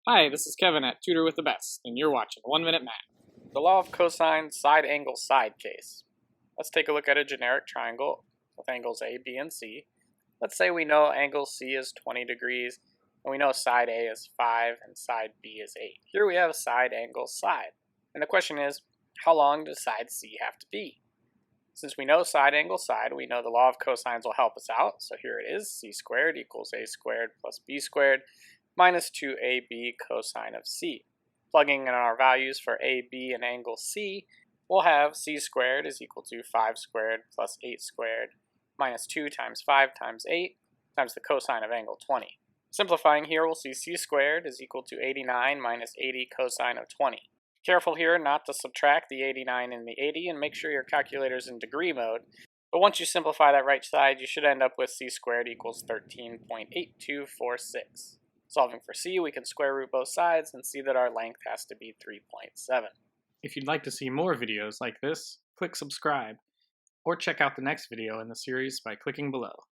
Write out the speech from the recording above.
Hi, this is Kevin at Tutor with the Best, and you're watching 1 Minute Math. The law of cosine side angle side case. Let's take a look at a generic triangle with angles A, B, and C. Let's say we know angle C is 20 degrees, and we know side A is 5 and side B is 8. Here we have side angle side. And the question is, how long does side C have to be? Since we know side angle side, we know the law of cosines will help us out. So here it is, C squared equals A squared plus B squared minus 2AB cosine of C. Plugging in our values for A, B, and angle C, we'll have C squared is equal to 5 squared plus 8 squared minus 2 times 5 times 8 times the cosine of angle 20. Simplifying here, we'll see C squared is equal to 89 minus 80 cosine of 20. Careful here not to subtract the 89 and the 80, and make sure your calculator's in degree mode. But once you simplify that right side, you should end up with C squared equals 13.8246. Solving for C, we can square root both sides and see that our length has to be 3.7. If you'd like to see more videos like this, click subscribe, or check out the next video in the series by clicking below.